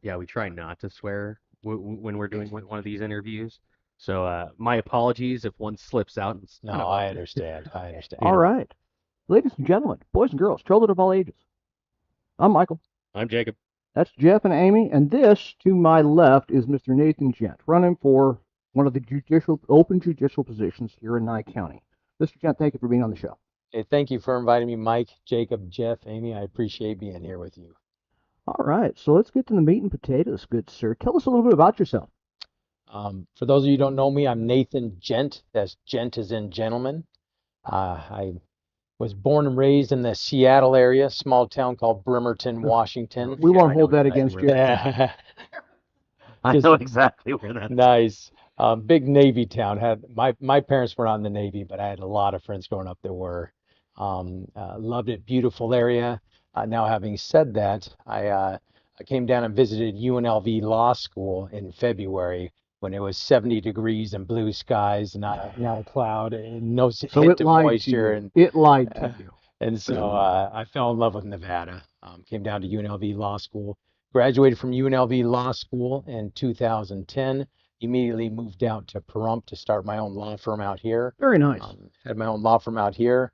yeah, we try not to swear when we're doing one of these interviews. So my apologies if one slips out. It's No, kind of I a, understand. I understand. you All know. right. Ladies and gentlemen, boys and girls, children of all ages. I'm Michael. I'm Jacob. That's Jeff and Amy. And this, to my left, is Mr. Nathan Gent, running for one of the open judicial positions here in Nye County. Mr. Gent, thank you for being on the show. Hey, thank you for inviting me, Mike, Jacob, Jeff, Amy. I appreciate being here with you. All right. So let's get to the meat and potatoes, good sir. Tell us a little bit about yourself. For those of you who don't know me, I'm Nathan Gent. That's Gent as in gentleman. I was born and raised in the Seattle area, small town called Bremerton, Washington. We Yeah, won't I know hold that exactly against where you. that's at. I Just know exactly where that's at. nice. Big Navy town. Had my parents were not in the Navy, but I had a lot of friends growing up that were. Loved it. Beautiful area. Now, having said that, I came down and visited UNLV Law School in February when it was 70 degrees and blue skies, not a cloud, and no So hint it of lied to moisture, you. It lied to uh, you. and so I fell in love with Nevada. Came down to UNLV Law School. Graduated from UNLV Law School in 2010. Immediately moved out to Pahrump to start my own law firm out here. Very nice. Had my own law firm out here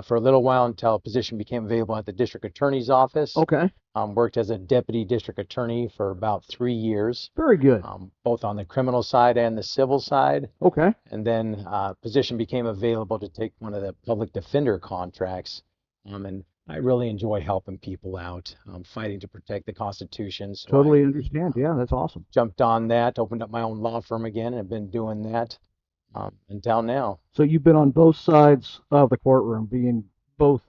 for a little while until a position became available at the district attorney's office. Okay. Worked as a deputy district attorney for about 3 years, Very good. both on the criminal side and the civil side. Okay. And then position became available to take one of the public defender contracts. And I really enjoy helping people out, fighting to protect the Constitution. So Totally I understand. Yeah, that's awesome. jumped on that, opened up my own law firm again, and have been doing that until now. So you've been on both sides of the courtroom, being both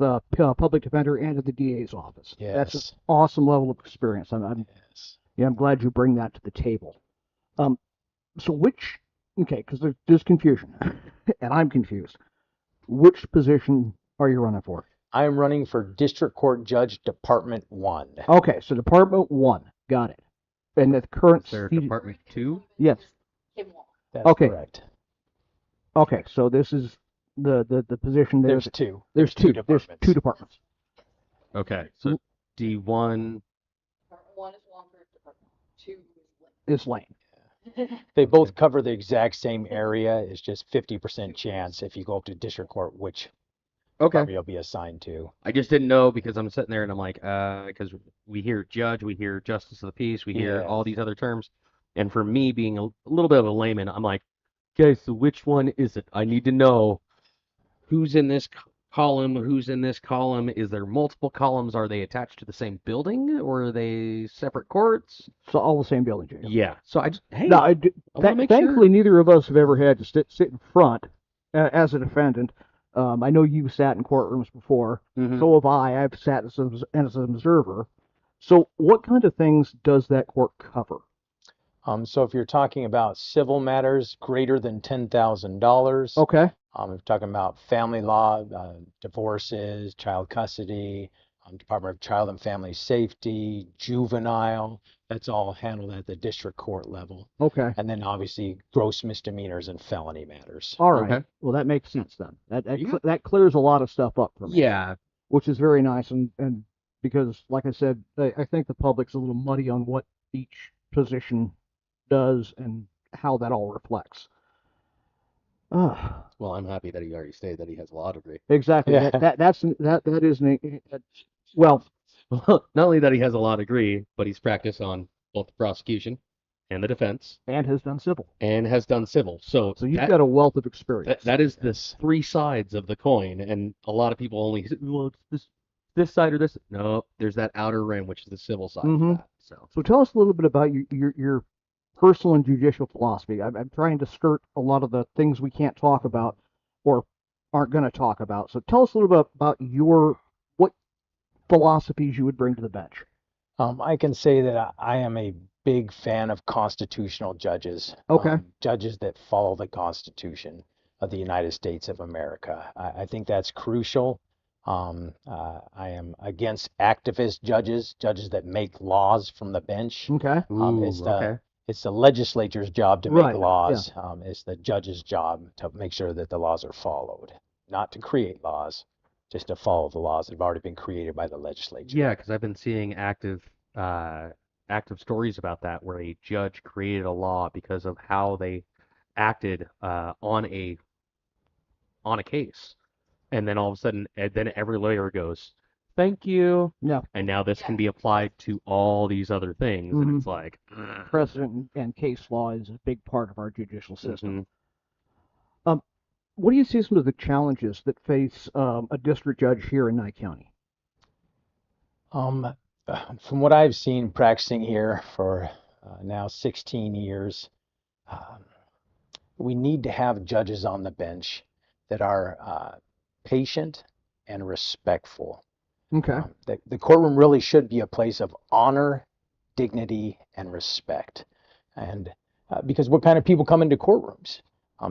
public defender and at the DA's office. That's an Yes. awesome level of experience. Yes. Yeah, I'm glad you bring that to the table. Um, so okay, because there's confusion, and I'm confused. Which position are you running for? I am running for District Court Judge Department 1. Okay, so Department 1. Got it. And the current Is there seat, Department 2? yes. That's Okay. correct. Okay, so this is the position There's two. There's two. There's departments. two departments. Okay, so D1. Department one is Longford, Department two Is Lane. is They both cover the exact same area. It's just 50% chance if you go up to district court, which Okay. department you'll be assigned to. I just didn't know because I'm sitting there and I'm like, because we hear judge, we hear justice of the peace, we hear all Yes. these other terms. And for me being a little bit of a layman, I'm like, okay, so which one is it? I need to know who's in this column, who's in this column. Is there multiple columns? Are they attached to the same building or are they separate courts? So all the same building, Jacob. Yeah. So hey, No, I want to make thankfully, sure. neither of us have ever had to sit in front as a defendant. I know you've sat in courtrooms before. Mhm. So have I. I've sat as an observer. So what kind of things does that court cover? So if you're talking about civil matters greater than $10,000, Okay. if you're talking about family law, divorces, child custody, Department of Child and Family Safety, juvenile, that's all handled at the district court level. Okay. And then obviously gross misdemeanors and felony matters. All right. Okay. Well, that makes sense then. Yeah. That clears a lot of stuff up for me. Yeah. Which is very nice, and because, like I said, I think the public's a little muddy on what each position does and how that all reflects. Well, I'm happy that he already stated that he has a law degree. Exactly. Yeah. That is well, Not only that he has a law degree, but he's practiced on both the prosecution and the defense and has done civil. and has done civil. So So you've got a wealth of experience. that is the three sides of the coin, and a lot of people only say, well, it's this side or this. No, there's that outer rim, which is the civil side of Mhm. that. So So tell us a little bit about your personal and judicial philosophy. I'm trying to skirt a lot of the things we can't talk about or aren't going to talk about. So tell us a little bit about what philosophies you would bring to the bench. I can say that I am a big fan of constitutional judges. Okay. Judges that follow the Constitution of the United States of America. I think that's crucial. I am against activist judges, judges that make laws from the bench. Okay. okay. It's the legislature's job to Right, make yeah. laws. It's the judge's job to make sure that the laws are followed, not to create laws, just to follow the laws that have already been created by the legislature. Yeah, because I've been seeing active stories about that where a judge created a law because of how they acted on a case, and then all of a sudden, and then every lawyer goes, "Thank you," Yeah. and now this can be applied to all these other things, and it's like, ugh. Precedent and case law is a big part of our judicial system. Mhm. Um, what do you see some of the challenges that face a district judge here in Nye County? Um, from what I've seen practicing here for now 16 years, um, we need to have judges on the bench that are patient and respectful. Okay. The courtroom really should be a place of honor, dignity, and respect. And because what kind of people come into courtrooms?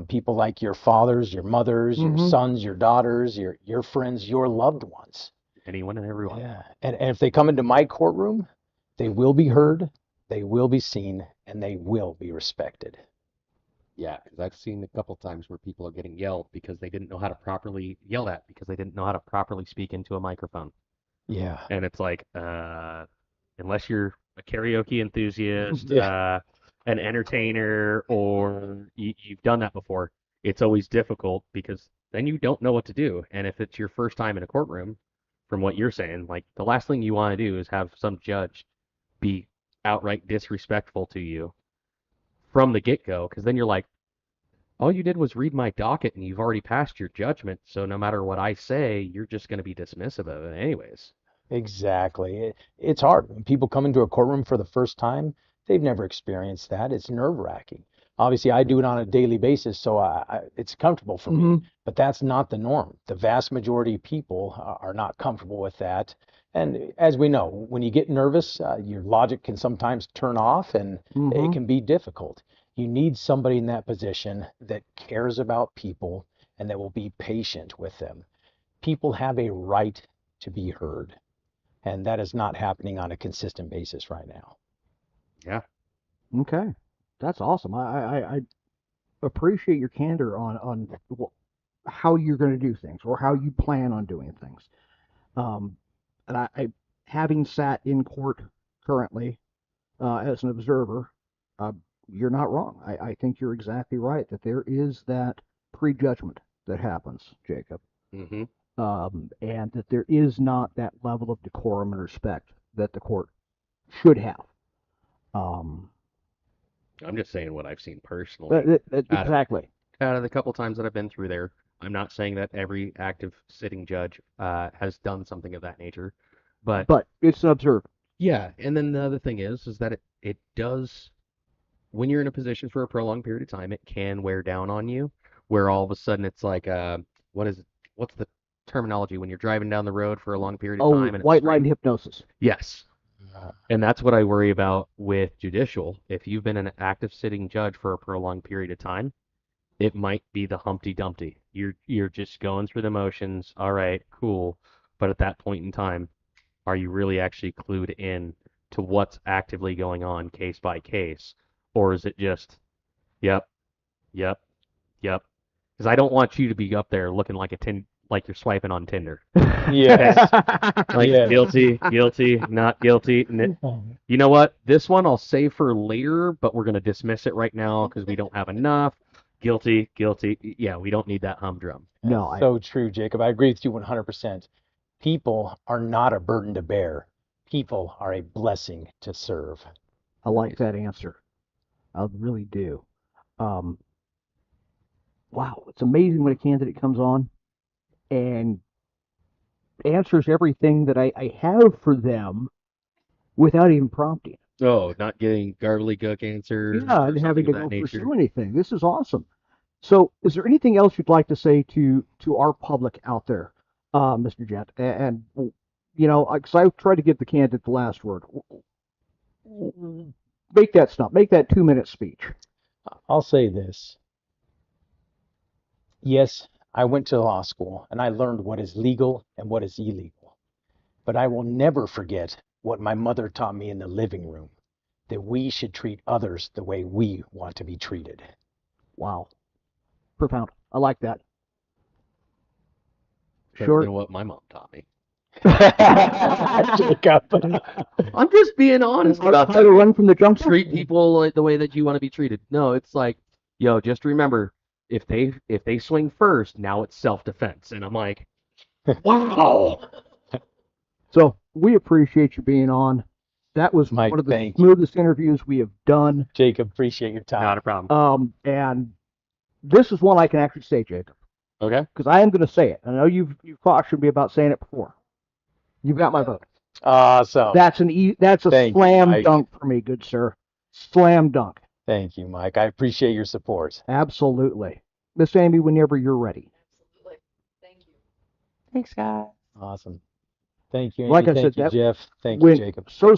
People like your fathers, your mothers, your sons, your daughters, your friends, your loved ones. Anyone and everyone. Yeah. And if they come into my courtroom, they will be heard, they will be seen, and they will be respected. Yeah, because I've seen a couple times where people are getting yelled because they didn't know how to properly yelled at because they didn't know how to properly speak into a microphone. Yeah. And it's like, unless you're a karaoke enthusiast, Yeah. an entertainer, or you've done that before, it's always difficult because then you don't know what to do. And if it's your first time in a courtroom, from what you're saying, like the last thing you want to do is have some judge be outright disrespectful to you from the get-go, because then you're like, all you did was read my docket and you've already passed your judgment, so no matter what I say, you're just going to be dismissive of it anyways. Exactly. It's hard. When people come into a courtroom for the first time, they've never experienced that. It's nerve-wracking. Obviously, I do it on a daily basis, so it's comfortable for me. But that's not the norm. The vast majority of people are not comfortable with that. And as we know, when you get nervous, your logic can sometimes turn off, and it can be difficult. You need somebody in that position that cares about people and that will be patient with them. People have a right to be heard. And that is not happening on a consistent basis right now. Yeah. Okay. That's awesome. I appreciate your candor on how you're going to do things or how you plan on doing things. And having sat in court currently as an observer, uh, you're not wrong. I think you're exactly right that there is that prejudgment that happens, Jacob, Mm-hmm. and that there is not that level of decorum and respect that the court should have. Um, I'm just saying what I've seen personally. exactly. Out of the couple times that I've been through there, I'm not saying that every active sitting judge has done something of that nature, but But it's an observer. yeah. And then the other thing is that it does, when you're in a position for a prolonged period of time, it can wear down on you, where all of a sudden it's like, what is it? What's the terminology when you're driving down the road for a long period of Oh, time and it's white light straight? hypnosis. Yes. And that's what I worry about with judicial. If you've been an active sitting judge for a prolonged period of time, it might be the Humpty Dumpty. You're just going through the motions. All right, cool. But at that point in time, are you really actually clued in to what's actively going on case by case? Or is it just, yep, yep, yep? Because I don't want you to be up there looking like like you're swiping on Tinder. Yes. Like Yes. guilty, not guilty. You know what? This one I'll save for later, but we're gonna dismiss it right now because we don't have enough. Guilty. Yeah, we don't need that humdrum. No, So true, Jacob. I agree with you 100%. People are not a burden to bear. People are a blessing to serve. I like that answer. I really do. Wow, it's amazing when a candidate comes on and answers everything that I have for them without even prompting. Oh, not getting gobbledygook answers Yeah, or and having something to of that go nature. pursue anything. This is awesome. So, is there anything else you'd like to say to our public out there, Mr. Gent? And you know, because I try to give the candidate the last word. Make that stop. Make that 2 minute speech. I'll say this. Yes, I went to law school and I learned what is legal and what is illegal. But I will never forget what my mother taught me in the living room, that we should treat others the way we want to be treated. Wow, profound. I like that. Better Short, than what my mom taught me. Jacob. I'm just being honest about How to run from the junk treat people like the way that you want to be treated. No, it's like, yo, just remember, if they swing first, now it's self-defense. And I'm like, wow. So we appreciate you being on. That was Mike, one of the thank you. smoothest interviews we have done. Jacob, appreciate your time. Not a problem. And this is one I can actually say, Jacob, Okay. because I am going to say it. I know you've cautioned me about saying it before. You've got my vote. Awesome. That's a Thank you, slam Mike. dunk for me, good sir. Slam dunk. Thank you, Mike. I appreciate your support. Absolutely. Miss Amy, whenever you're ready. Absolutely. Thank you. Thanks, guys. Awesome. Thank you, Amy. Like I Thank said, you, that Jeff. Thank you, went Jacob. so